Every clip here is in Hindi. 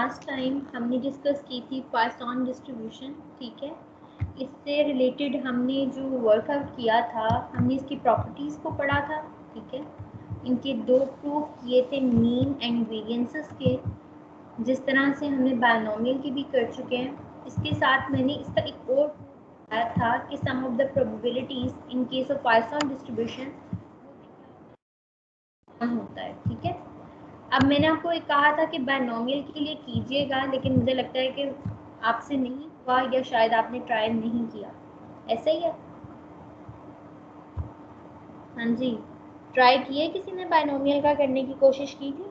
लास्ट टाइम हमने डिस्कस की थी पॉइसन डिस्ट्रीब्यूशन, ठीक है। इससे रिलेटेड हमने जो वर्कआउट किया था, हमने इसकी प्रॉपर्टीज़ को पढ़ा था, ठीक है। इनके दो प्रूफ किए थे, मीन एंड वेरिएंसेस के, जिस तरह से हमने बायनोमियल की भी कर चुके हैं। इसके साथ मैंने इसका एक और बताया था कि sum of the probabilities in case of Poisson distribution होता है, ठीक है। अब मैंने आपको एक कहा था कि बायनोमियल के लिए कीजिएगा, लेकिन मुझे लगता है कि आपसे नहीं हुआ या शायद आपने ट्राई नहीं किया, ऐसा ही है। हाँ जी, ट्राई किए किसी ने बायनोमियल का करने की कोशिश की थी?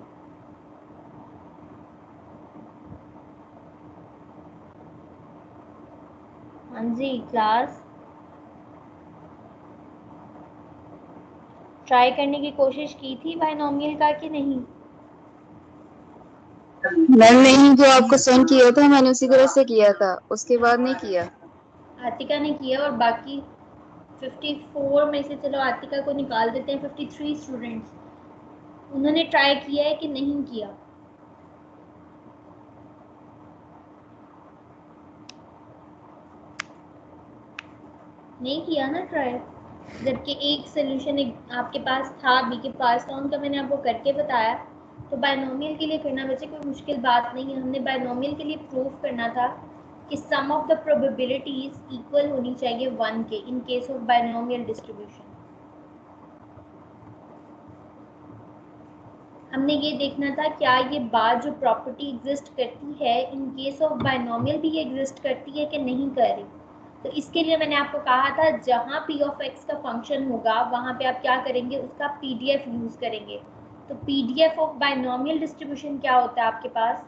हाँ जी क्लास, ट्राई करने की कोशिश की थी बायनोमियल का कि नहीं? मैम नहीं, जो आपको सेंड किया था मैंने उसी तरह से किया था, उसके बाद नहीं किया। आतिका ने किया, और बाकी 54 में से चलो आतिका को निकाल देते हैं, 53 स्टूडेंट्स, उन्होंने ट्राई किया है कि नहीं किया? नहीं किया ना ट्राई, जबकि एक सोल्यूशन एक आपके पास था बी के पास था, उनका मैंने आपको करके बताया। तो बायनोमियल के लिए करना बच्चे कोई मुश्किल बात नहीं है। हमने बायनोमियल के लिए प्रूव करना था कि sum of the probabilities equal होनी चाहिए 1 के इन केस ऑफ बायनोमियल डिस्ट्रीब्यूशन। हमने ये देखना था क्या ये बात जो प्रॉपर्टी एग्जिस्ट करती है इन केस ऑफ बायनोमियल भी ये एग्जिस्ट करती है कि नहीं कर रही। तो इसके लिए मैंने आपको कहा था जहाँ p ऑफ x का फंक्शन होगा वहाँ पे आप क्या करेंगे, उसका पीडीएफ यूज करेंगे। तो पीडीएफ ऑफ बायनोमियल डिस्ट्रीब्यूशन क्या होता है आपके पास?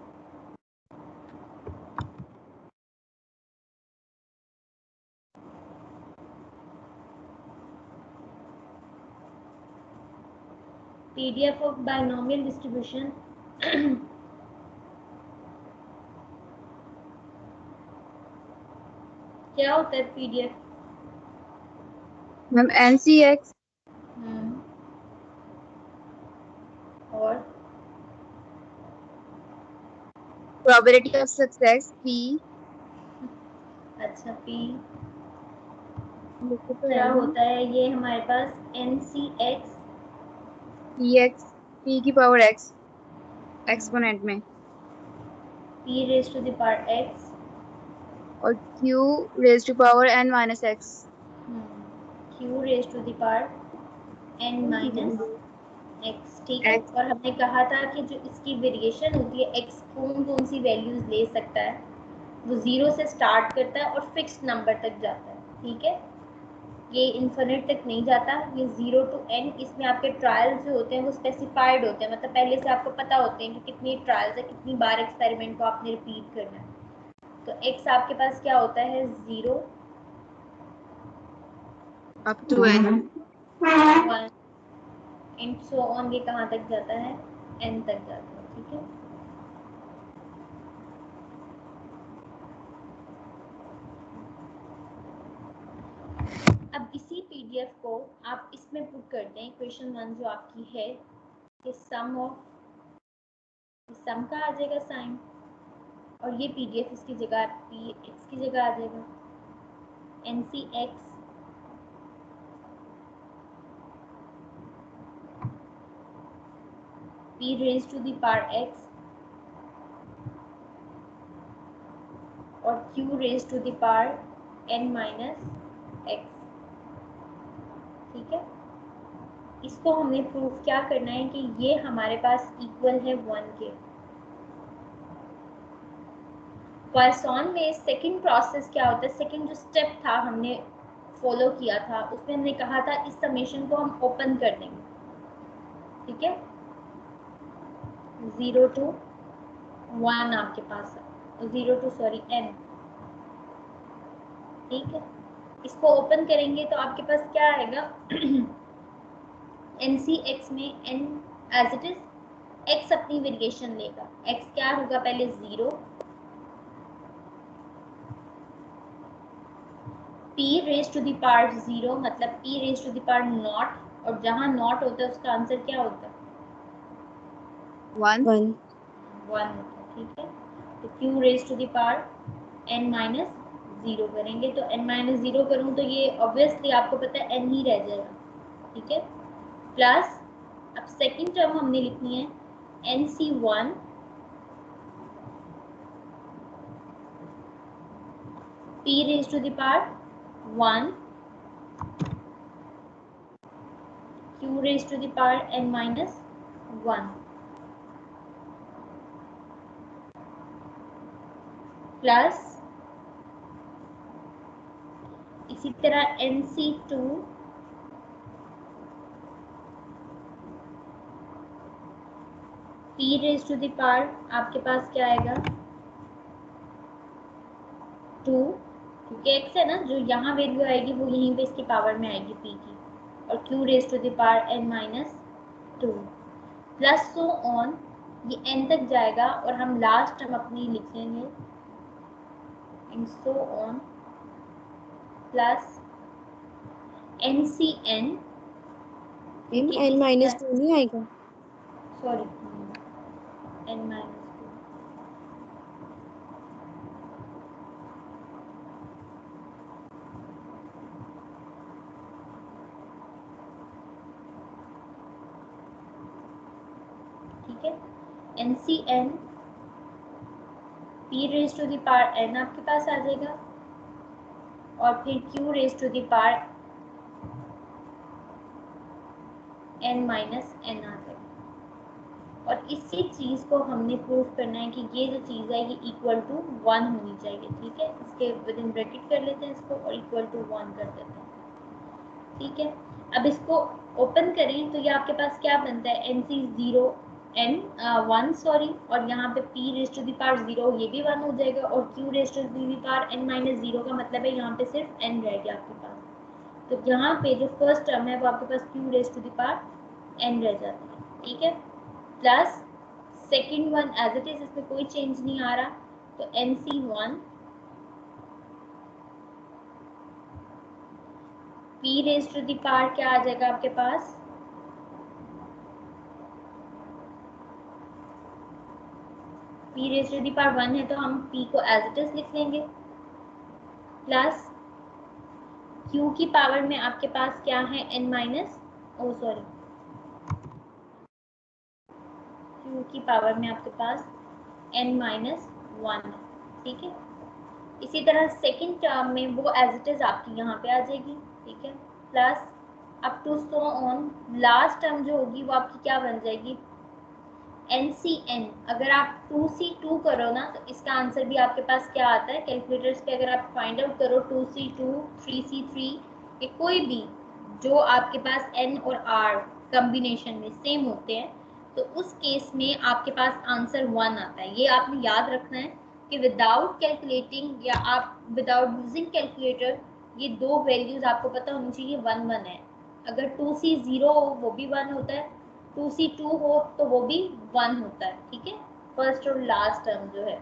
पीडीएफ ऑफ बायनोमियल डिस्ट्रीब्यूशन क्या होता है पीडीएफ? मैम NCX और प्रोबेबिलिटी ऑफ सक्सेस P। अच्छा p लिखे तो क्या है ना, होता है ये हमारे पास NCX PX, P की पावर X एक्सपोनेंट में, p raise to the power x और Q raise to power N minus X। q raise to the power n minus x, ठीक है। X और हमने कहा था कि जो इसकी वेरिएशन होती है x कौन कौन सी वैल्यूज ले सकता है, वो 0 से स्टार्ट करता है और फिक्स्ड नंबर तक जाता है, ठीक है। ये इन्फिनिट तक नहीं जाता, ये 0 to n। इसमें आपके ट्रायल्स जो होते हैं वो स्पेसिफाइड होते हैं, मतलब पहले से आपको पता होते हैं कि कितनी ट्रायल्स है, कितनी बार एक्सपेरिमेंट को आपने रिपीट करना है। तो x आपके पास क्या होता है 0 up to N। 1 and so on, ये कहाँ तक जाता है n तक जाता है, ठीक है। अब इसी पीडीएफ को आप इसमें पुट कर दें, क्वेश्चन 1 जो आपकी है कि सम ऑफ, सम का आ जाएगा साइन, और ये पीडीएफ इसकी जगह पी एक्स की जगह आ जाएगा, NCX p raise to the power x और q raise to the power n minus x, ठीक है। इसको हमने प्रूफ क्या करना है कि ये हमारे पास इक्वल है 1 के। पॉइसन में सेकंड प्रोसेस क्या होता है, सेकंड जो स्टेप था हमने फॉलो किया था, उसमें हमने कहा था इस समेशन को हम ओपन कर देंगे, ठीक है। 0 to 1 आपके पास है, 0 to सॉरी n, ठीक है। इसको ओपन करेंगे तो आपके पास क्या आएगा NCX में n as it is, x अपनी वेरिएशन लेगा, x क्या होगा पहले 0, p raise to the power 0 मतलब p raise to the power not, और जहां नॉट होता है उसका आंसर क्या होता है 1। 1 होता है, ठीक है। q raise to the power n minus 0 करेंगे, तो n माइनस 0 करूँ तो ये ऑब्वियसली आपको पता है n ही रह जाएगा, ठीक है। प्लस अब सेकेंड टर्म हमने लिखनी है nc1 p raise to the power 1 q raise to the power n minus 1 plus इसी तरह nc2 p raise to the power आपके पास क्या आएगा 2, क्योंकि x है ना, जो यहाँ वैल्यू आएगी वो यहीं पे इसकी पावर में आएगी p की, और q raise to the power n minus 2 plus so on, ये n तक जाएगा और हम लास्ट टर्म अपनी लिख लेंगे and so on plus ncn n minus 2 नहीं आएगा? सॉरी n माइनस 2, ठीक है। ncn p raise to the power n आपके पास आ जाएगा और फिर q raise to the power n minus n आ जाएगा, और इसी चीज को हमने प्रूव करना है कि ये जो चीज है ये इक्वल टू 1 होनी चाहिए, ठीक है। इसके विद इन ब्रैकेट कर लेते हैं इसको और इक्वल टू 1 कर देते हैं, ठीक है। अब इसको ओपन करें तो ये आपके पास क्या बनता है nc0 n 1 सॉरी, और यहाँ पे p raise to the power 0 ये भी 1 हो जाएगा, और q raise to the power n minus 0 का मतलब है यहाँ पे सिर्फ n रह गया आपके पास, तो यहाँ पे जो फर्स्ट टर्म है वो आपके पास q raise to the power n रह जाती है, ठीक है। Plus second one as it is, इसमें कोई चेंज नहीं आ रहा, तो nc1 p raise to the power क्या आ जाएगा आपके पास p raise to the power 1 है तो हम p को एज इट इज लिख लेंगे, प्लस q की पावर में आपके पास क्या है n माइनस सॉरी q की पावर में आपके पास n माइनस 1 है, ठीक है। इसी तरह सेकेंड टर्म में वो एज इट इज आपकी यहाँ पे आ जाएगी, ठीक है। Plus up to so on last term जो होगी वो आपकी क्या बन जाएगी ncn। अगर आप 2c2 करो ना तो इसका आंसर भी आपके पास क्या आता है कैलकुलेटर्स पे, अगर आप फाइंड आउट करो 2c2 3c3 ये कोई भी जो आपके पास n और r कॉम्बिनेशन में सेम होते हैं तो उस केस में आपके पास आंसर 1 आता है। ये आपने याद रखना है कि विदाउट कैलकुलेटिंग या आप विदाउट यूजिंग कैलकुलेटर ये दो वैल्यूज आपको पता होनी चाहिए 1 1 है। अगर 2c0 हो वो भी 1 होता है, 2c2 हो तो वो भी 1 होता है, ठीक है। फर्स्ट और लास्ट टर्म जो है,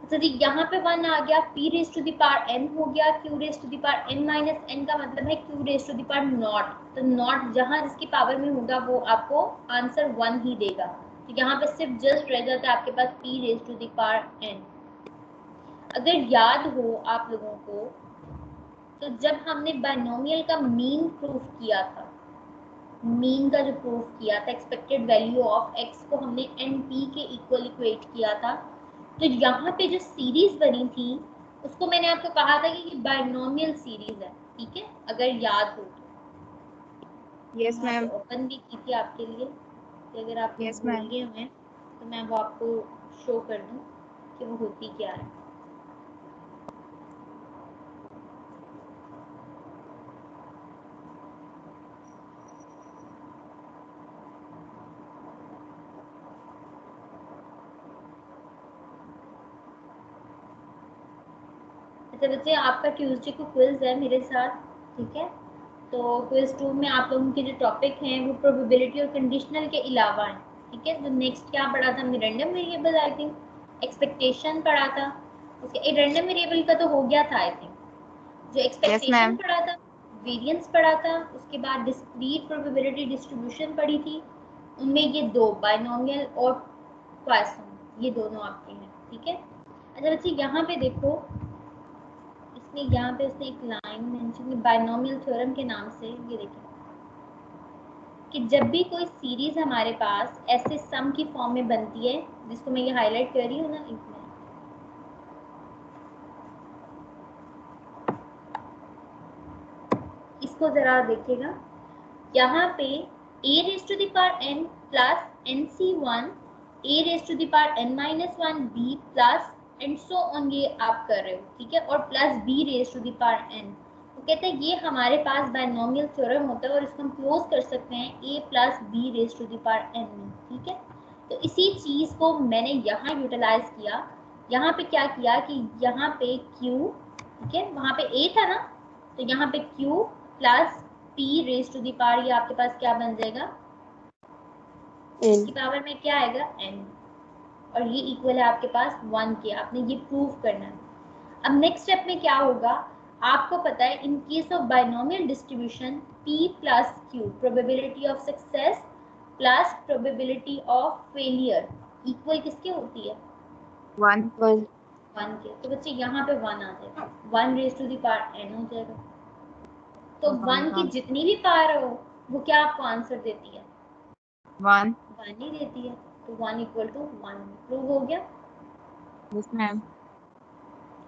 अच्छा जी यहाँ पे 1 आ गया, p raise to the power n हो गया, q raise to the power n minus n का मतलब है q raise to the power not, तो नॉट जहाँ जिसकी पावर में होगा वो आपको आंसर 1 ही देगा, तो यहाँ पे सिर्फ जस्ट रह जाता है आपके पास p raise to the power n। अगर याद हो आप लोगों को तो जब हमने बाइनोमियल का मीन प्रूफ किया था, मीन का जो प्रूफ किया था एक्सपेक्टेड वैल्यू ऑफ x को हमने np के इक्वल इक्वेट किया था, तो यहाँ पे जो सीरीज बनी थी उसको मैंने आपको कहा था कि बाइनोमियल सीरीज है, ठीक है, अगर याद हो तो। Yes ma'am. ओपन भी की थी आपके लिए कि अगर आप यस भूल मैम। गए हैं तो मैं वो आपको शो कर दूं कि वो होती क्या है। अच्छा बच्चे आपका ट्यूसडे को क्विज है मेरे साथ, ठीक है। तो क्विज 2 में आप लोगों के जो टॉपिक हैं वो प्रोबेबिलिटी और कंडीशनल के अलावा है, ठीक है। तो नेक्स्ट क्या पढ़ा था हमने, random variable I think, expectation पढ़ा था, उसके रैंडम वेरिएबल का तो हो गया था आई थिंक, जो यस एक्सपेक्टेशन मैम। पढ़ा था, वेरिएंस पढ़ा था, उसके बाद डिस्क्रीट प्रोबेबिलिटी डिस्ट्रीब्यूशन पढ़ी थी, उनमें ये दो बाइनोमियल और पॉइसन ये दोनों आपके हैं, ठीक है। अच्छा बच्चे यहाँ पे देखो, इसमें यहाँ पे उसने एक लाइन मेंशन की बायनोमियल थ्योरम के नाम से, ये देखिए कि जब भी कोई सीरीज हमारे पास ऐसे सम की फॉर्म में बनती है, जिसको मैं ये हाईलाइट कर रही हूँ ना, इसमें इसको जरा देखिएगा, यहाँ पे a raise to the power n plus nc1 a raise to the power n minus 1 b plus and so on, ये आप कर रहे हो, ठीक है, और plus b raise to the power n। तो कहते हैं ये हमारे पास बायनोमियल थ्योरम होता है और इसको हम क्लोज कर सकते हैं a plus b raise to the power n में, ठीक है। तो इसी चीज को मैंने यहाँ यूटिलाइज किया। यहाँ पे क्या किया कि यहाँ पे q, ठीक है, वहां पे a था ना, तो यहाँ पे q plus p raise to the power, ये आपके पास क्या बन जाएगा, इसकी पावर में क्या आएगा n, और ये इक्वल है आपके पास 1 के। आपने ये प्रूव करना है। अब नेक्स्ट स्टेप में क्या होगा, आपको पता है इन case of binomial distribution p plus q, probability of success plus probability of failure equal किसके होती है, 1 1 के। तो बच्चे यहाँ पे 1 आ जाएगा, 1 raise to the power n हो जाएगा। तो 1 की जितनी भी पावर हो वो क्या आपको आंसर देती है, 1 1 ही देती है। तो 1 इक्वल टू 1 प्रूव हो गया। Yes ma'am.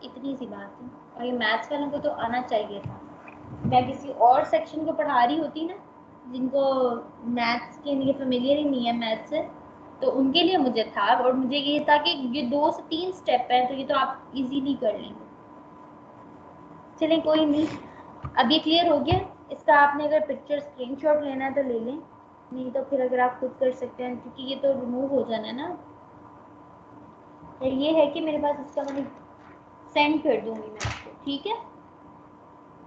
इतनी सी बात है, और ये मैथ्स वालों को तो आना चाहिए था। मैं किसी और सेक्शन को पढ़ा रही होती ना, जिनको मैथ्स के लिए फेमिलियर ही नहीं है मैथ्स से, तो उनके लिए मुझे था, और मुझे ये था कि ये 2 से 3 स्टेप है, तो ये तो आप इजीली कर लेंगे। चलें कोई नहीं, अब ये क्लियर हो गया। इसका आपने अगर पिक्चर स्क्रीनशॉट लेना है तो ले लें, नहीं तो फिर अगर आप खुद कर सकते हैं, क्योंकि ये तो रिमूव हो जाना है ना। ये है कि मेरे पास इसका मैं सेंड कर दूंगी मैं आपको, ठीक है,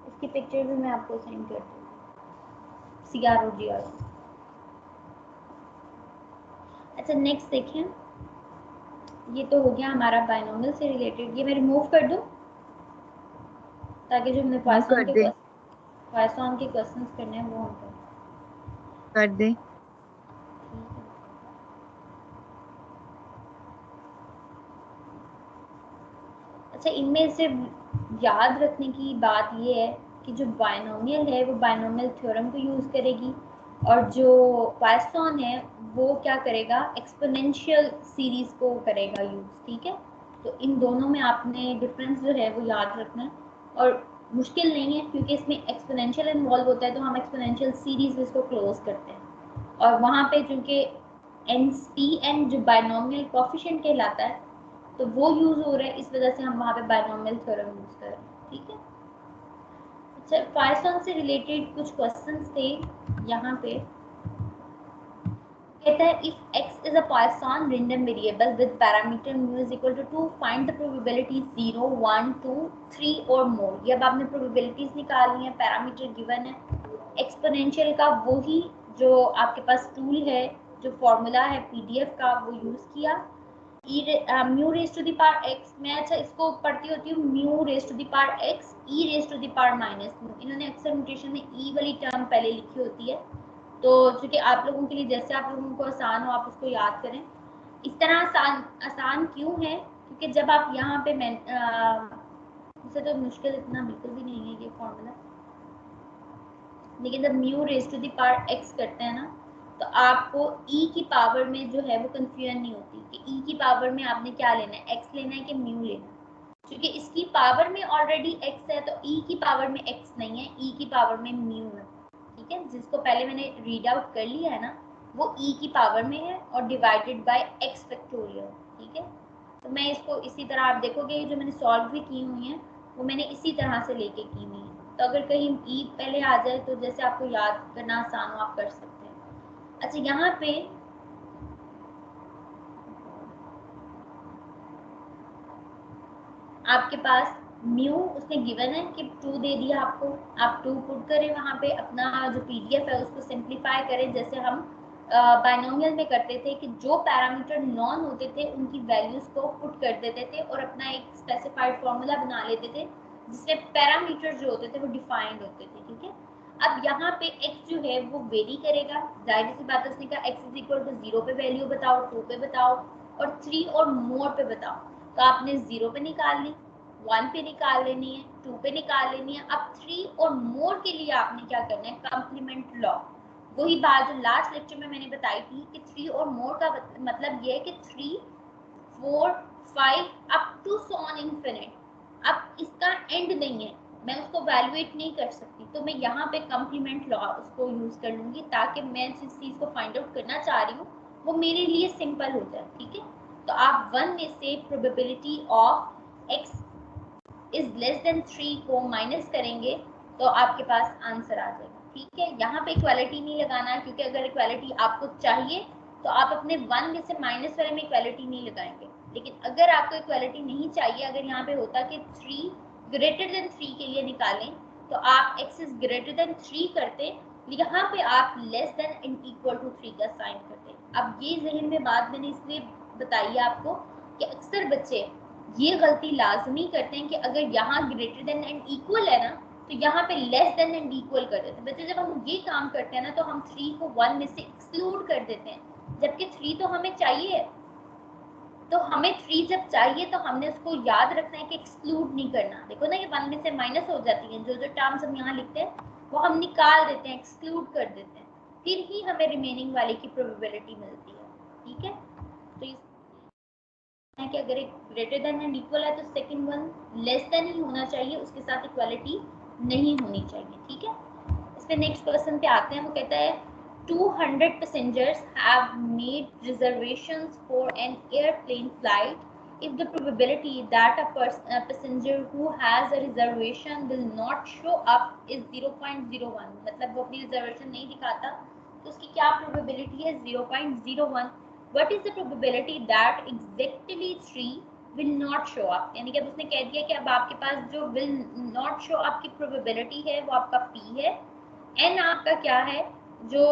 इसकी पिक्चर भी मैं आपको सेंड कर दूंगी, CROGR। अच्छा नेक्स्ट देखें, ये तो हो गया हमारा बायनोमियल से रिलेटेड। ये मैं रिमूव कर दूं ताकि जो हमने मूव पॉइसन कर दे, के क्वेश्चंस करने हैं वो हम करें। कर दे। अच्छा इनमें से याद रखने की बात ये है कि जो बायनोमियल है वो बायनोमियल थ्योरम को यूज़ करेगी, और जो पॉइसन है वो क्या करेगा, एक्सपोनेंशियल सीरीज को करेगा यूज़, ठीक है। तो इन दोनों में आपने डिफरेंस जो है वो याद रखना है, और मुश्किल नहीं है क्योंकि इसमें एक्सपोनेंशियल इन्वॉल्व होता है, तो हम एक्सपोनेंशियल सीरीज इसको क्लोज करते हैं। और वहाँ पे चूँकि एन जो बायनोमियल कोफिशिएंट कहलाता है, तो वो यूज हो रहा है, इस वजह से हम वहाँ पे बायनोमियल थ्योरम यूज कर रहे हैं, ठीक है। अच्छा पॉइसन से रिलेटेड कुछ क्वेश्चंस थे यहाँ पे। कहता है if x is a Poisson random variable with parameter mu is equal to 2, find the probability 0, 1, 2, 3 और more। ये अब आपने प्रोबेबिलिटीज निकालनी है, पैरामीटर गिवन है। एक्सपोनेंशियल का वही जो आपके पास टूल है, जो फॉर्मूला है पीडीएफ का, वो यूज किया। Mu raise to the power x, मैं अच्छा इसको पढ़ती होती हूँ, mu raise to the power x e raise to the power minus mu. इन्होंने अक्सर नोटेशन में ई वाली टर्म पहले लिखी होती है, तो चूंकि आप लोगों के लिए जैसे आप लोगों को आसान हो आप उसको याद करें। इस तरह आसान आसान क्यों है, क्योंकि जब आप यहाँ पे इसे तो मुश्किल इतना बिल्कुल भी नहीं है ये फॉर्मूला, लेकिन जब mu raise to the power x करते हैं ना, तो आपको ई की पावर में जो है वो कंफ्यूजन नहीं होती कि ई की पावर में आपने क्या लेना है, एक्स लेना है कि म्यू लेना है। क्योंकि इसकी पावर में ऑलरेडी एक्स है, तो ई की पावर में एक्स नहीं है, ई की पावर में म्यू है, ठीक है। जिसको पहले मैंने रीड आउट कर लिया है ना, वो ई की पावर में है और डिवाइडेड बाय एक्स फैक्टोरियल, ठीक है। तो मैं इसको इसी तरह आप देखोगे जो मैंने सॉल्व भी की हुई है वो मैंने इसी तरह से लेके की हुई है। तो अगर कहीं ई पहले आ जाए तो जैसे आपको याद करना आसान हो आप कर सकते हैं। अच्छा यहाँ पे आपके पास म्यू उसने गिवन है कि 2 दे दिया आपको, आप 2 पुट करें वहाँ पे, अपना जो पीडीएफ है उसको सिंप्लीफाई करें, जैसे हम बायनोमियल में करते थे कि जो पैरामीटर नॉन होते थे उनकी वैल्यूज को पुट कर देते थे और अपना एक स्पेसिफाइड फॉर्मूला बना लेते थे जिसमें पैरामीटर जो होते थे वो डिफाइंड होते थे, ठीक है। अब यहाँ पे x जो है वो वेरी करेगा, जाहिर सी बात है, उसने कहा x इज इक्वल टू 0 पे वैल्यू बताओ, 2 पे बताओ और 3 और मोर पे बताओ। तो आपने 0 पे निकाल ली, 1 पे निकाल लेनी है, 2 पे निकाल लेनी है। अब 3 और मोर के लिए आपने क्या करना है, कंप्लीमेंट लॉ। वही बात जो लास्ट लेक्चर में मैंने बताई थी कि 3 और मोर का मतलब ये है कि 3, 4, 5 up to so on infinite. अब इसका एंड नहीं है, मैं उसको वैल्यूएट नहीं कर सकती, तो मैं यहाँ पे कंप्लीमेंट लॉ उसको यूज कर लूंगी ताकि मैं जिस चीज को फाइंड आउट करना चाह रही हूँ वो मेरे लिए सिंपल हो जाए। ठीक है, तो आप 1 में से probability of x is less than 3 को माइनस करेंगे तो आपके पास आंसर आ जाएगा। ठीक है, यहाँ पे इक्वालिटी नहीं लगाना है, क्योंकि अगर इक्वालिटी आपको चाहिए तो आप अपने 1 में से माइनस वाले में इक्वालिटी नहीं लगाएंगे। लेकिन अगर आपको इक्वालिटी नहीं चाहिए, अगर यहाँ पे होता कि 3 ग्रेटर देन 3 के लिए निकालें तो आप x इज ग्रेटर देन 3 करते, यहाँ पे आप less than and equal to 3 का साइन करते। अब ये जहन में बात मैंने इसलिए बताई आपको कि अक्सर बच्चे ये गलती लाजमी करते हैं कि अगर यहाँ ग्रेटर देन एंड इक्वल है ना तो यहाँ पे लेस देन एंड इक्वल कर देते हैं। बच्चे जब हम ये काम करते हैं ना तो हम 3 को 1 में से एक्सक्लूड कर देते हैं, जबकि 3 तो हमें चाहिए। तो हमें 3 जब चाहिए तो हमने उसको याद रखना है कि एक्सक्लूड नहीं करना। देखो ना, ये 1 में से माइनस हो जाती है, जो जो टर्म्स हम यहाँ लिखते हैं वो हम निकाल देते हैं, एक्सक्लूड कर देते हैं, फिर ही हमें रिमेनिंग वाले की प्रोबेबिलिटी मिलती है। ठीक है, तो इस है कि अगर एक ग्रेटर देन एंड इक्वल है तो सेकंड वन लेस देन ही होना चाहिए, उसके साथ इक्वालिटी नहीं होनी चाहिए। ठीक है, इस पे नेक्स्ट क्वेश्चन पे आते हैं। वो कहता है 200 passengers have made reservations for an airplane flight if the probability that a passenger who has a reservation will not show up is 0.01। मतलब वो अपनी रिजर्वेशन नहीं दिखाता तो उसकी क्या प्रोबेबिलिटी है, 0.01। what is the probability that exactly 3 will not show up। यानी कि अब उसने कह दिया कि अब आपके पास जो will not show up की प्रोबेबिलिटी है वो आपका p है, n आपका क्या है जो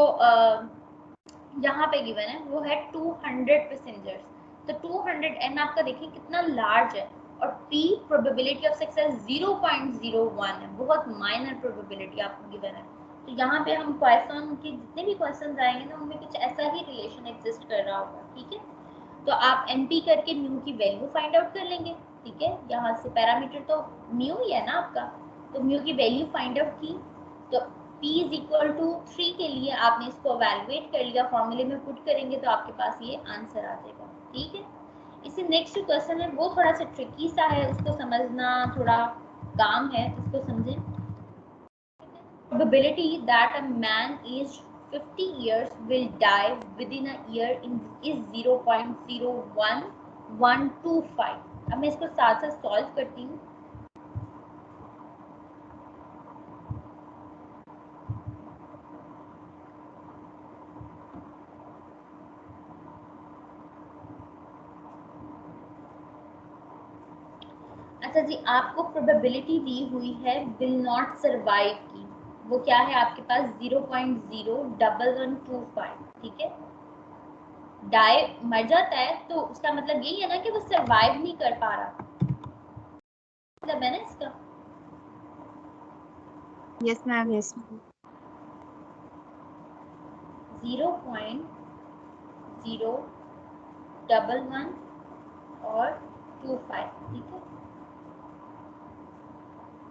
यहाँ पे गिवन है वो है 200 पैसेंजर्स। तो 200 n आपका देखिए कितना लार्ज है, और p प्रोबेबिलिटी ऑफ सक्सेस 0.01 है, बहुत माइनर प्रोबेबिलिटी आपको गिवन है। तो यहाँ पे हम क्वेश्चन के जितने भी क्वेश्चन आएंगे ना उनमें कुछ ऐसा ही रिलेशन एग्जिस्ट कर रहा होगा। ठीक है, तो आप np करके म्यू की वैल्यू फाइंड आउट कर लेंगे। ठीक है, यहाँ से पैरामीटर तो म्यू ही है ना आपका, तो म्यू की वैल्यू फाइंड आउट की तो p इज इक्वल टू 3 के लिए आपने इसको एवेलुएट कर लिया, फॉर्मूले में पुट करेंगे तो आपके पास ये आंसर आ जाएगा। ठीक है, इसी नेक्स्ट जो क्वेश्चन है वो थोड़ा सा ट्रिकी सा है, उसको समझना थोड़ा काम है, इसको समझें। probability that a man aged 50 years will die within a year is 0.01125। अब मैं इसको साथ साथ सॉल्व करती हूँ। अच्छा जी, आपको प्रोबेबिलिटी दी हुई है विल नॉट सरवाइव की, वो क्या है आपके पास 0.01125। ठीक है, डाई मर जाता है तो उसका मतलब यही है ना कि वो सरवाइव नहीं कर पा रहा, मतलब है ना इसका। Yes ma'am, yes ma'am. 0.011 और 25। ठीक है,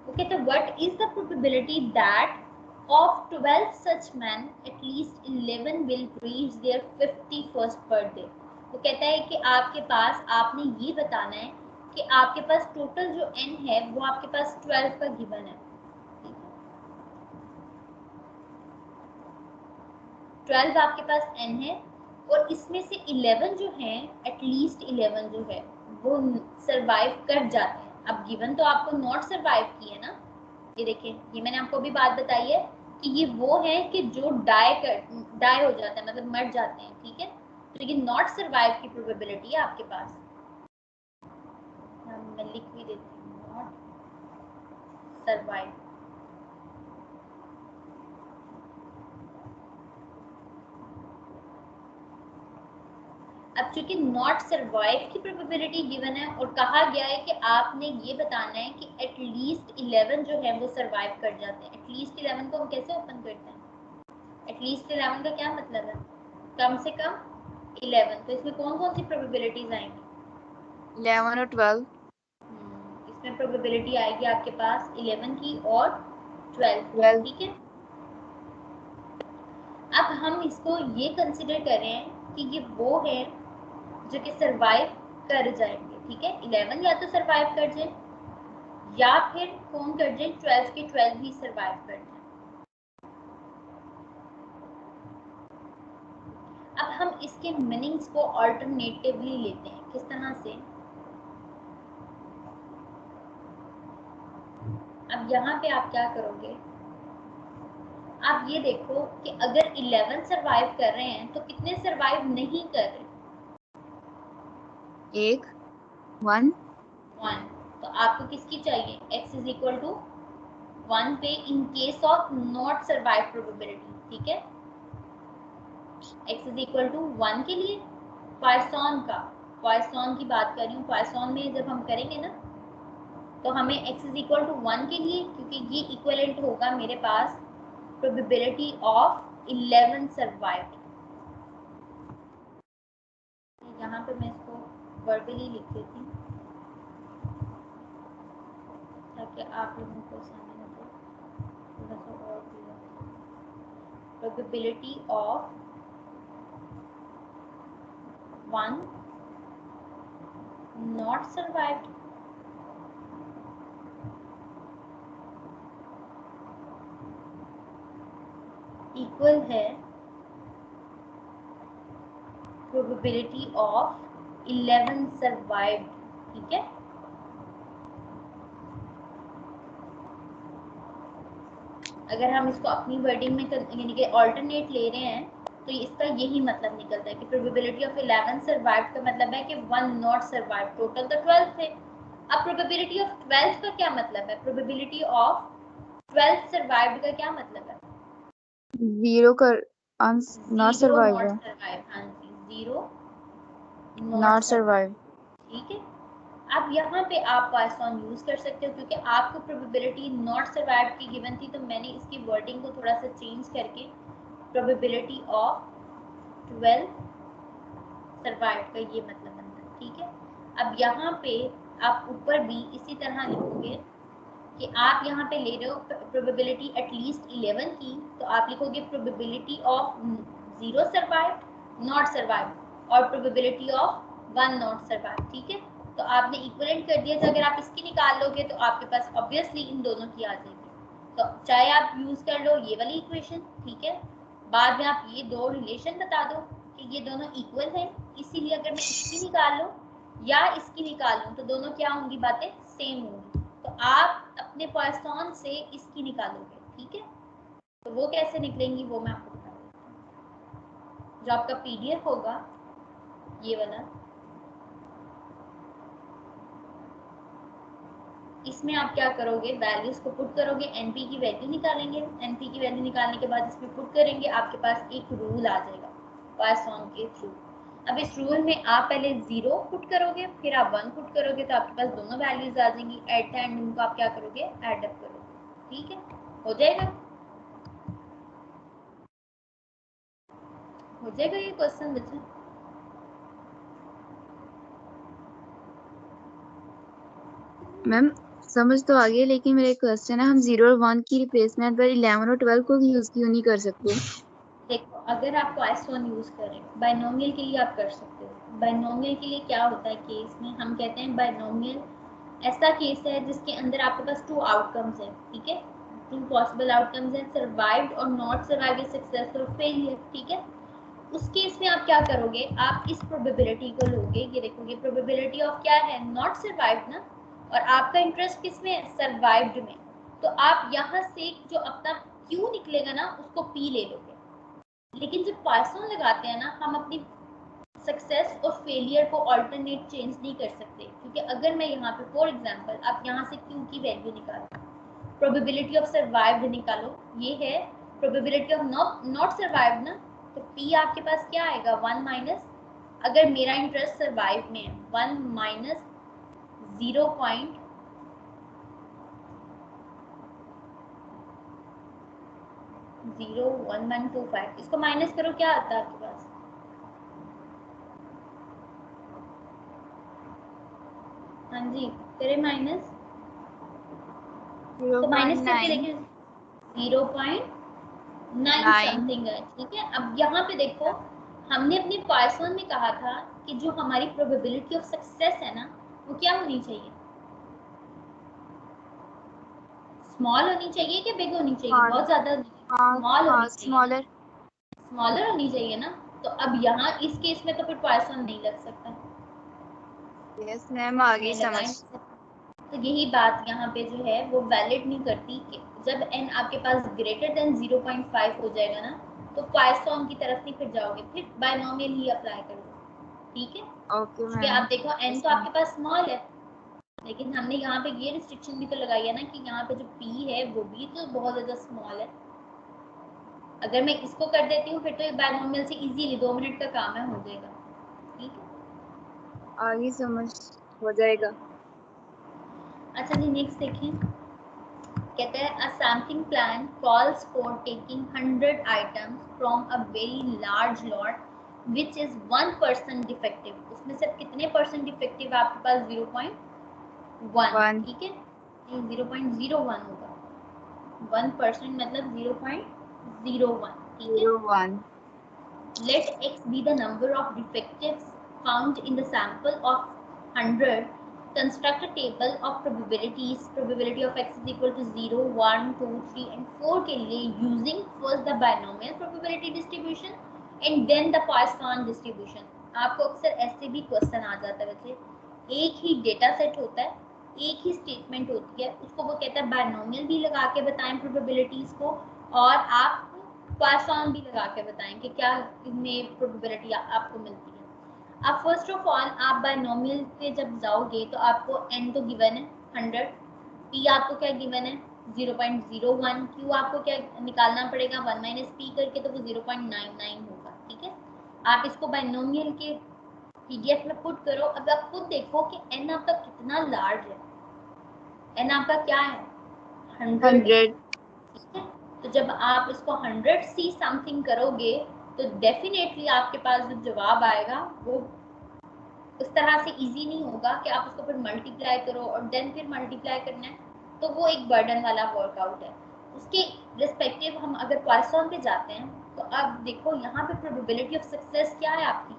okay, तो what is the probability that of 12 such men at least 11 will reach their 51st birthday। वो कहता है कि आपके पास आपने ये बताना है कि आपके पास टोटल जो n है वो आपके पास 12 का गिवन है। 12 आपके पास n है और इसमें से 11 जो है एटलीस्ट 11 जो है वो सरवाइव कर जाते हैं। अब गिवन तो आपको नॉट सरवाइव की है ना, ये देखें, ये मैंने आपको भी बात बताई है कि ये वो है कि जो डाई हो जाता है, मतलब मर जाते हैं। ठीक है, तो ये नॉट सरवाइव की प्रोबेबिलिटी है आपके पास, मैं लिख भी देती हूँ नॉट सरवाइव। अब चूंकि नॉट सरवाइव की प्रोबेबिलिटी गिवन है और कहा गया है कि आपने ये बताना है कि एटलीस्ट 11 जो है वो सरवाइव कर जाते हैं। एटलीस्ट 11 को हम कैसे ओपन करते हैं, एटलीस्ट 11 का क्या मतलब है, कम से कम 11। तो इसमें कौन कौन सी प्रोबेबिलिटीज आएंगी, 11 और 12। इसमें प्रोबेबिलिटी आएगी आपके पास 11 की और 12 की, 12। ठीक है। अब हम इसको ये कंसिडर कर रहे हैं कि ये वो है जो कि सरवाइव कर जाएंगे, ठीक है। 11 या तो सरवाइव कर जाए या फिर कौन कर जाए, 12 के 12 भी सरवाइव कर जाए। अब हम इसके मीनिंग्स को अल्टरनेटिवली लेते हैं, किस तरह से। अब यहाँ पे आप क्या करोगे, आप ये देखो कि अगर 11 सरवाइव कर रहे हैं तो कितने सरवाइव नहीं कर रहे, 1 1। 1। तो आपको किसकी चाहिए, x इज इक्वल टू 1 पे इन case of not survive probability, ठीक है। x इज इक्वल टू 1 के लिए पॉइसन का, पॉइसन की बात कर रही हूँ, पॉइसन में जब हम करेंगे ना तो हमें x इज इक्वल टू 1 के लिए, क्योंकि ये इक्वलेंट होगा मेरे पास प्रोबेबिलिटी ऑफ 11 सर्वाइव्ड। यहाँ पे मैं इसको वर्बली लिख देती हूँ ताकि आप लोगों को समझ में थोड़ा सा और clear. Probability of 1 not survived equal है प्रोबेबिलिटी ऑफ 11 सर्वाइव्ड, ठीक है। अगर हम इसको अपनी वर्डिंग में यानी कि ऑल्टरनेट ले रहे हैं तो इसका यही मतलब निकलता है कि प्रोबेबिलिटी ऑफ 11 सर्वाइव्ड का मतलब है कि 1 नॉट सर्वाइव्ड, टोटल तो 12 थे। अब प्रोबेबिलिटी ऑफ 12 का क्या मतलब है, प्रोबेबिलिटी ऑफ 12 सर्वाइव्ड का क्या मतलब है, 0 कर नॉट जीरो सर्वाइव नॉट है, सर्वाइव, हाँ जी, zero not not survive, survive. ठीक है। अब यहाँ पे आप पॉइसन यूज कर सकते हो क्योंकि आपको प्रोबेबिलिटी नॉट सर्वाइव की गिवन थी, तो मैंने इसकी वर्डिंग को थोड़ा सा चेंज करके प्रोबेबिलिटी ऑफ 12 सर्वाइव का ये मतलब बनता है, ठीक है। अब यहाँ पे आप ऊपर भी इसी तरह लिखोगे कि आप यहाँ पे ले रहे हो प्रोबेबिलिटी एटलीस्ट 11 की, तो आप लिखोगे probability of 0 survive not survive और प्रोबेबिलिटी ऑफ 1 नॉट सर्वाइव, ठीक है। तो आपने इक्विवेलेंट कर दिया, तो अगर आप इसकी निकाल लोगे तो आपके पास ऑब्वियसली इन दोनों की आ जाएगी। तो चाहे आप यूज कर लो ये वाली इक्वेशन, ठीक है, बाद में आप ये दो रिलेशन बता दो कि ये दोनों इक्वल हैं, इसीलिए अगर मैं इसकी निकाल लूँ या इसकी निकाल लूँ तो दोनों क्या होंगी, बातें सेम होंगी। तो आप अपने पॉइसन से इसकी निकालोगे, ठीक है। तो वो कैसे निकलेंगी वो मैं आपको बता देती हूँ। जो आपका पीडीएफ होगा ये वाला, इसमें आप क्या करोगे, वैल्यूज को पुट करोगे, एनपी की वैल्यू निकालेंगे, एनपी की वैल्यू निकालने के बाद इसमें पुट करेंगे, आपके पास एक रूल आ जाएगा पॉइसन के थ्रू। अब इस रूल में आप पहले 0 पुट करोगे, फिर आप 1 पुट करोगे, तो आपके पास दोनों वैल्यूज आ जाएंगी। एट द एंड उनको आप क्या करोगे, एड अप करोगे, ठीक है, हो जाएगा। हो जाएगा ये क्वेश्चन बच्चे। मैम समझ तो आ गई, लेकिन मेरा एक क्वेश्चन है, हम 0 और 1 की रिप्लेसमेंट पर 11 और 12 को यूज क्यों नहीं कर सकते? देखो अगर आप पॉइसन यूज करें बाइनोमियल के लिए आप कर सकते हो। बाइनोमियल के लिए क्या होता है केस में, हम कहते हैं बाइनोमियल ऐसा केस है जिसके अंदर आपके पास 2 आउटकम्स है, ठीक है, 2 पॉसिबल आउटकम्स है, सर्वाइव्ड और नॉट सर्वाइव्ड, सक्सेस और फेलियर, ठीक है। उस केस में आप क्या करोगे, आप इस प्रोबेबिलिटी को लोगे, ये देखोगे प्रोबेबिलिटी ऑफ क्या है, नॉट सर्वाइव्ड ना, और आपका इंटरेस्ट किस में है, सर्वाइव्ड में। तो आप यहाँ से जो अपना क्यू निकलेगा ना उसको पी ले लोगे। लेकिन जब पॉइसन लगाते हैं ना, हम अपनी सक्सेस और फेलियर को अल्टरनेट चेंज नहीं कर सकते, क्योंकि अगर मैं यहाँ पे फॉर एग्जांपल आप यहाँ से क्यू की वैल्यू निकालो, प्रोबेबिलिटी ऑफ सर्वाइव्ड निकालो, ये है प्रोबेबिलिटी ऑफ नॉट सर्वाइव्ड ना, तो पी आपके पास क्या आएगा, 1 माइनस, अगर मेरा इंटरेस्ट सर्वाइव में है 1 माइनस 0.01125, इसको माइनस करो क्या आता है आपके पास, हाँ जी, करे माइनस, तो माइनस करके 0.9 देखिए 0.9 समथिंग है, ठीक है। अब यहाँ पे देखो, हमने अपने पाइथन में कहा था कि जो हमारी प्रोबेबिलिटी ऑफ सक्सेस है ना, वो क्या होनी चाहिए, स्मॉल होनी चाहिए कि बिग होनी चाहिए, हाँ बहुत ज्यादा हाँ स्मॉल हाँ, होनी चाहिए ना, स्मॉलर। स्मॉलर होनी चाहिए ना। तो अब यहाँ इस केस में तो फिर पाइथन नहीं लग सकता, यस मैम, आगे मैं लगा समझ। नहीं सकता। तो यही बात यहाँ पे जो है वो वैलिड नहीं करती कि जब n आपके पास ग्रेटर देन 0.5 हो जाएगा ना, तो पाइथन की तरफ नहीं फिर जाओगे, फिर बायनोमियल ही अप्लाई करोगे, ठीक है। ओके क्योंकि मैम। आप देखो n यस तो मैम। आपके पास स्मॉल है, लेकिन हमने यहाँ पे ये रिस्ट्रिक्शन भी तो लगाई है ना कि यहाँ पे जो p है वो भी तो बहुत ज्यादा स्मॉल है। अगर मैं इसको कर देती हूँ फिर तो बायनोमियल से इजीली 2 मिनट का काम है, हो जाएगा, ठीक है। आगे समझ हो जाएगा। अच्छा जी, नेक्स्ट देखिए, कहते हैं a sampling plan calls for taking 100 items from a very large lot which is 1% defective. उसमें से कितने परसेंट डिफेक्टिव है आपके पास, 0.1, 1 ठीक है, नहीं 0.01 होगा, 1% मतलब 0.01, ठीक है। 0 1। Let x be the number of defectives found in the sample of 100. Construct a table of probabilities. Probability of x is equal to 0, 1, 2, 3 and 4 के लिए using first the binomial probability distribution and then the Poisson distribution. आपको अक्सर ऐसे भी क्वेश्चन आ जाता है, वैसे एक ही डेटा सेट होता है, एक ही स्टेटमेंट होती है, उसको वो कहता है बायनोमियल भी लगा के बताएं प्रोबेबिलिटीज को, और आप पाइथन भी लगा के बताएं कि क्या इनमें प्रोबेबिलिटी आपको मिलती है। अब फर्स्ट ऑफ ऑल आप बायनोमियल पे जब जाओगे तो आपको n तो गिवन है 100, p आपको क्या गिवन है 0.01, q आपको क्या निकालना पड़ेगा 1 माइनस p करके, तो वो 0.99 होगा, ठीक है। आप इसको बायनोमियल के पीडीएफ में पुट करो। अब आप खुद देखो कि n आपका कितना लार्ज है, n आपका क्या है 100 है, 100। ठीक है। तो जब आप इसको 100 सी समथिंग करोगे तो डेफिनेटली आपके पास जो जवाब आएगा वो उस तरह से इजी नहीं होगा कि आप उसको फिर मल्टीप्लाई करो और देन फिर मल्टीप्लाई करना है, तो वो एक बर्डन वाला वर्कआउट है। उसके रिस्पेक्टिव हम अगर पाइथन पे जाते हैं तो अब देखो यहाँ पे प्रोबेबिलिटी ऑफ सक्सेस क्या है आपकी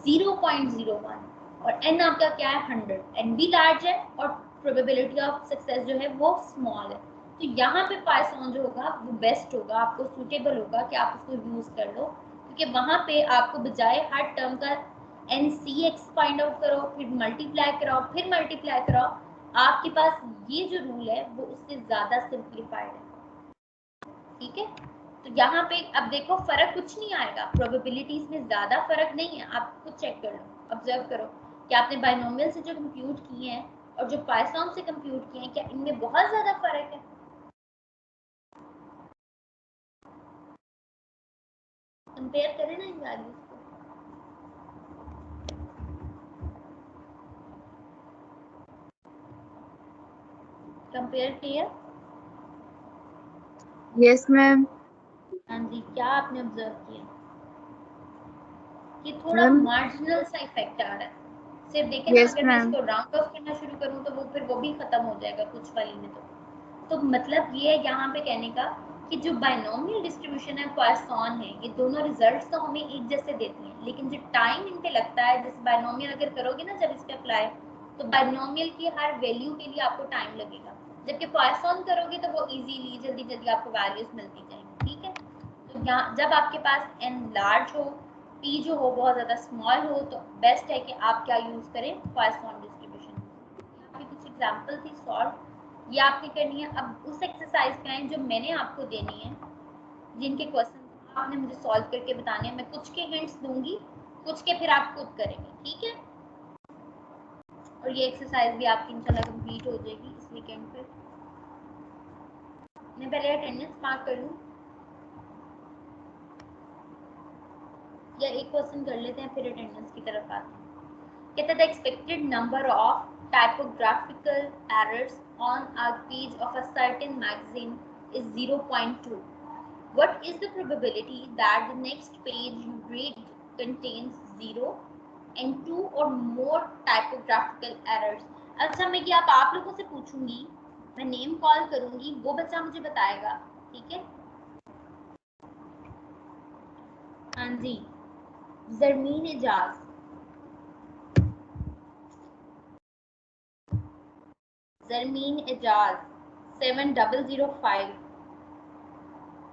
0.01, और n आपका क्या है 100, n भी लार्ज है और प्रोबेबिलिटी ऑफ सक्सेस जो है वो स्मॉल है। तो यहाँ पे पाइथन जो होगा वो बेस्ट होगा, आपको सूटेबल होगा कि आप उसको यूज कर लो, क्योंकि वहां पे आपको बजाय हर टर्म का n c x find out करो, फिर मल्टीप्लाई कराओ, फिर मल्टीप्लाई कराओ, आपके पास ये जो रूल है वो उससे ज्यादा सिंप्लीफाइड है, ठीक है। तो यहाँ पे अब देखो फर्क कुछ नहीं आएगा, प्रोबेबिलिटीज में ज्यादा फर्क नहीं है, आप खुद चेक कर लो, ऑब्जर्व करो कि आपने बायनोमियल से जो कंप्यूट किए हैं और जो पाइथन से कंप्यूट किए हैं, क्या इनमें बहुत ज्यादा फर्क है। कंपेयर करें ना इन वैल्यूज को। कंपेयर किया, यस मैम। हाँ जी, क्या आपने ऑब्जर्व किया कि थोड़ा मैम। मार्जिनल सा इफेक्ट आ रहा है। सिर्फ देखे ना, यस अगर मैं मैम। इसको राउंड ऑफ करना शुरू करूँ तो वो फिर वो भी खत्म हो जाएगा कुछ वाली में। तो मतलब ये है यहाँ पे कहने का कि जो बायनोमियल डिस्ट्रीब्यूशन है पाइथन है, ये दोनों रिजल्ट्स तो हमें एक जैसे देती हैं, लेकिन जो टाइम इन पे लगता है, जैसे बायनोमियल अगर करोगे ना जब इस पे अप्लाई, तो बायनोमियल की हर वैल्यू के लिए आपको टाइम लगेगा, जबकि पाइथन करोगे तो वो इजीली जल्दी जल्दी आपको वैल्यूज मिलती जाएंगी, ठीक है। तो यहाँ जब आपके पास n लार्ज हो, p जो हो बहुत ज़्यादा स्मॉल हो, तो बेस्ट है कि आप क्या यूज़ करें, पाइथन डिस्ट्रीब्यूशन। आपकी कुछ एग्जांपल थी सॉल्व, ये आपने करनी है। अब उस एक्सरसाइज पे आए जो मैंने आपको देनी है, जिनके क्वेश्चन आपने मुझे सॉल्व करके बताने हैं। मैं कुछ के हिंट्स दूंगी, कुछ के फिर आप खुद करेंगे, ठीक है। और ये एक्सरसाइज भी आपकी इंशाल्लाह कंप्लीट हो जाएगी इस वीकेंड पे। मैं पहले अटेंडेंस मार्क कर लूँ या एक क्वेश्चन कर लेते हैं फिर अटेंडेंस की तरफ आते हैं। कहते हैं expected number of typographical errors on a page of a certain magazine is 0.2. What is the probability that the next page you read contains 0 and 2 or more typographical errors? अच्छा मैं ये आप लोगों से पूछूंगी, मैं नेम कॉल करूंगी, वो बच्चा मुझे बताएगा, ठीक है? हाँ जी, जरमीन एजाज, जरमीन एजाज 7005।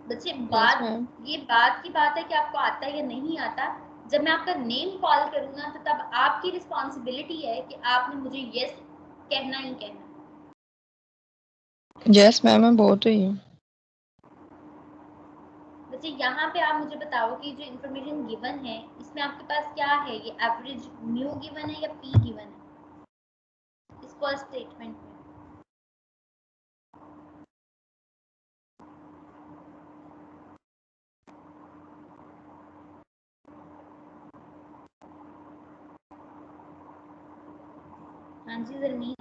बच्चे यस बात, मैम। ये बात की बात है कि आपको आता है या नहीं आता। जब मैं आपका नेम कॉल करूंगा तो तब आपकी रिस्पॉन्सिबिलिटी है कि आपने मुझे यस कहना ही कहना। यस मैम, मैं बोल रही हूँ। बच्चे यहाँ पे आप मुझे बताओ कि जो इंफॉर्मेशन गिवन है इसमें आपके पास क्या है, ये एवरेज म्यू गिवन है या पी गिवन है इस फर्स्ट स्टेटमेंट में? हाँ जी जरमीन,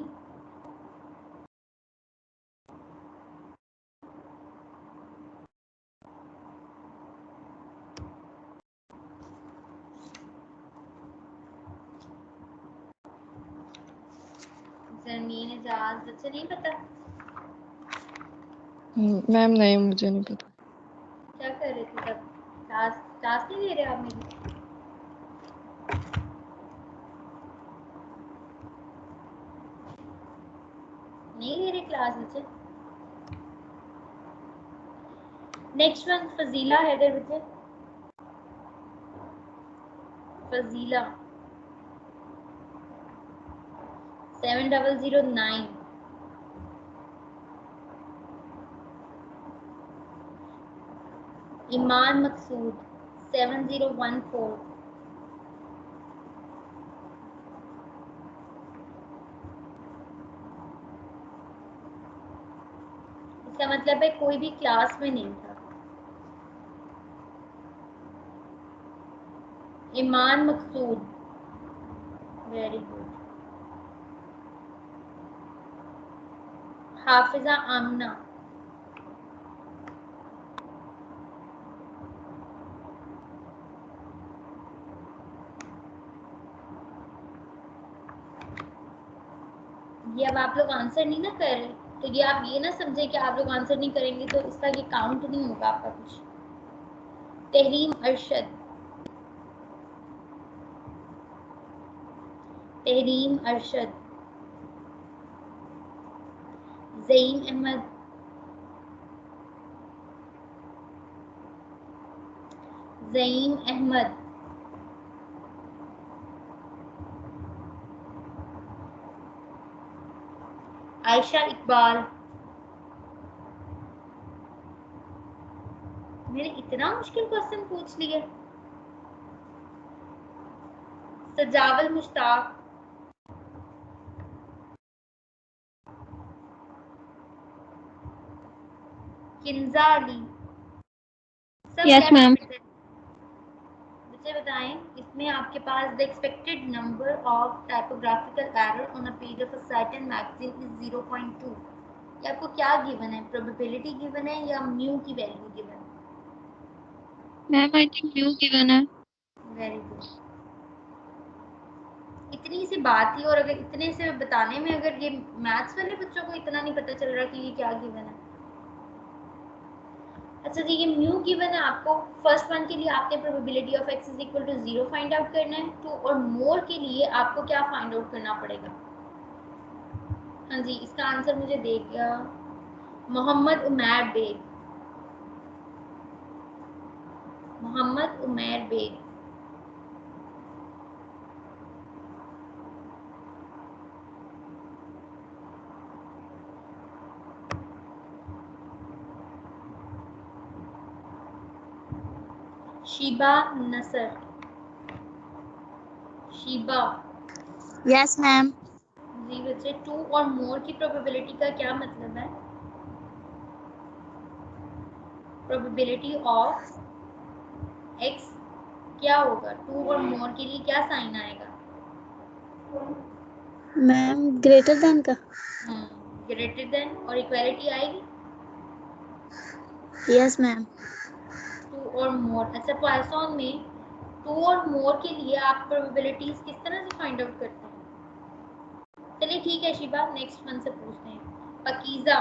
जरमीन एजाज, बच्चे नहीं पता मैम नहीं, मुझे नहीं पता। क्या कर रहे थे तब? क्लास क्लास नहीं ले रहे आप मेरी? नहीं ले रहे क्लास बच्चे? नेक्स्ट वन फजीला हैदर बच्चे, फजीला 7009। ईमान मकसूद 7014। इसका मतलब है कोई भी क्लास में नहीं था। ईमान मकसूद, वेरी गुड। हाफिजा आमना, ये अब आप लोग आंसर नहीं ना कर रहे, तो ये आप ये ना समझे कि आप लोग आंसर नहीं करेंगे तो इसका ये काउंट नहीं होगा आपका कुछ। तहरीम अरशद, तहरीम अरशद। ज़ईम अहमद, ज़ईम अहमद। आयशा इकबाल। मैंने इतना मुश्किल क्वेश्चन पूछ लिया। सजावल मुश्ताक, किंजा अली। Yes ma'am. मुझे बताएं, इसमें आपके पास the expected number of typographical error on a page of a certain magazine is 0.2। ये आपको क्या गिवन है? प्रोबेबिलिटी गिवन है या म्यू की वैल्यू गिवन है? Ma'am I think mu given है। Very good. इतनी सी बात थी और अगर इतने से बताने में अगर ये मैथ्स वाले बच्चों को इतना नहीं पता चल रहा कि ये क्या गिवन है। अच्छा जी, ये म्यू गिवन है आपको। फर्स्ट वन के लिए आपने probability of x is equal to 0 find out करना है। टू और मोर के लिए आपको क्या फाइंड आउट करना पड़ेगा? हाँ जी, इसका आंसर मुझे देगा मोहम्मद उमैर बेग, मोहम्मद उमैर बेग। शीबा नसर, शीबा। Yes ma'am. जी बच्चे, टू और मोर की प्रोबेबिलिटी का क्या मतलब है? प्रोबेबिलिटी ऑफ x क्या होगा? टू और मोर के लिए क्या साइन आएगा? मैम ग्रेटर देन का। ग्रेटर देन और इक्वालिटी आएगी। Yes ma'am. टू और मोर। अच्छा, पाइथन में टू और मोर के लिए आप प्रोबेबिलिटीज किस तरह से फाइंड आउट करते हैं? चलिए ठीक है शिबा, नेक्स्ट वन से पूछते हैं। पकीजा,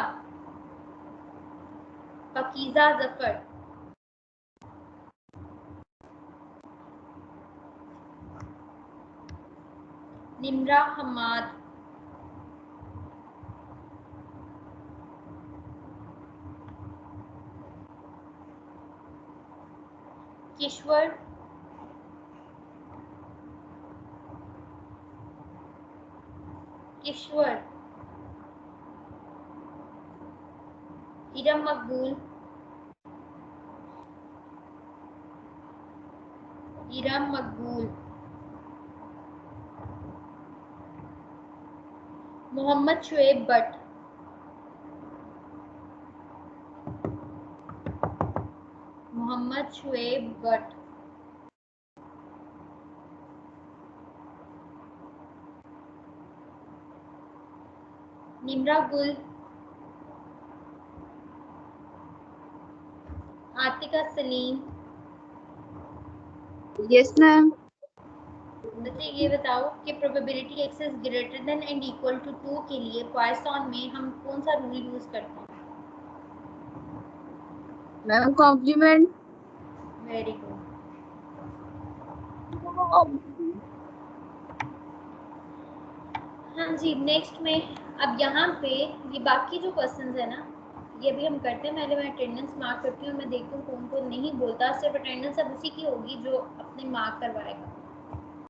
पकीजा जफर, निम्रा हमाद, किश्वर, किश्वर, इरम मकबूल, इरम मकबूल, मोहम्मद शुएब भट्ट, मोहम्मद शुएब भट्ट, निम्रा गुल, आतिका सलीम। Yes ma'am. बच्चे ये बताओ कि probability x is greater than and equal to 2 के लिए पॉइसन में हम कौन सा रूल यूज करते हैं? Ma'am complement. Very good. हाँ जी, नेक्स्ट में अब यहाँ पे ये बाकी जो क्वेश्चंस है ना, ये भी हम करते हैं। पहले मैं अटेंडेंस मार्क करती हूँ, मैं देखती हूँ कौन कौन नहीं बोलता। सिर्फ अटेंडेंस अब उसी की होगी जो अपने मार्क करवाएगा।